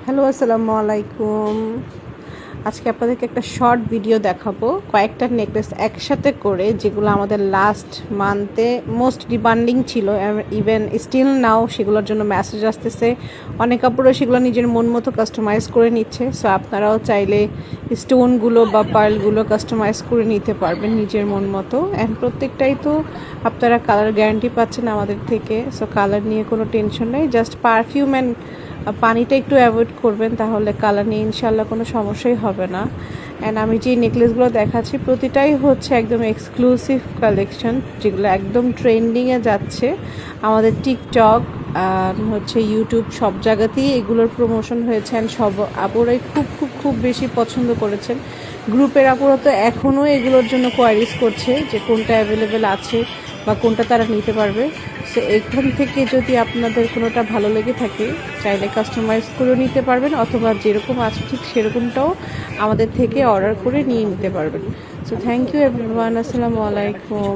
Hello, আসসালামু আলাইকুম। আজকে আপনাদেরকে একটা শর্ট ভিডিও দেখাবো কয়েকটা নেকলেস একসাথে করে, যেগুলো আমাদের লাস্ট মান্থে মোস্ট ডিমান্ডিং ছিল। ইভেন স্টিল নাও সেগুলোর জন্য মেসেজ আসতেছে। অনেক আপুরও সেগুলো নিজের মন মতো কাস্টমাইজ করে নিচ্ছে। সো আপনারাও চাইলে স্টোনগুলো বা পার্লগুলো কাস্টমাইজ করে নিতে পারবেন নিজের মন মতো। অ্যান্ড প্রত্যেকটাই তো আপনারা কালার গ্যারান্টি পাচ্ছেন আমাদের থেকে। সো কালার নিয়ে কোনো টেনশন নেই। জাস্ট পারফিউম অ্যান্ড পানিটা একটু অ্যাভয়েড করবেন, তাহলে কালার নিয়ে ইনশাল্লাহ কোনো সমস্যাই হবে না। অ্যান্ড আমি যে নেকলেসগুলো দেখাচ্ছি প্রতিটাই হচ্ছে একদম এক্সক্লুসিভ কালেকশন, যেগুলো একদম ট্রেন্ডিংয়ে যাচ্ছে। আমাদের টিকটক হচ্ছে ইউটিউব সব জায়গাতেই এগুলোর প্রমোশন হয়েছে। অ্যান্ড সব আপুরাই খুব খুব খুব বেশি পছন্দ করেছেন। গ্রুপের আপুরা তো এখনও এগুলোর জন্য কোয়ারিজ করছে যে কোনটা অ্যাভেলেবেল আছে বা কোনটা তারা নিতে পারবে। সো এখান থেকে যদি আপনাদের কোনোটা ভালো লেগে থাকে, চাইলে কাস্টমাইজ করে নিতে পারবেন, অথবা যেরকম আছে ঠিক সেরকমটাও আমাদের থেকে অর্ডার করে নিয়ে নিতে পারবেন। So thank you everyone. আসসালামু আলাইকুম।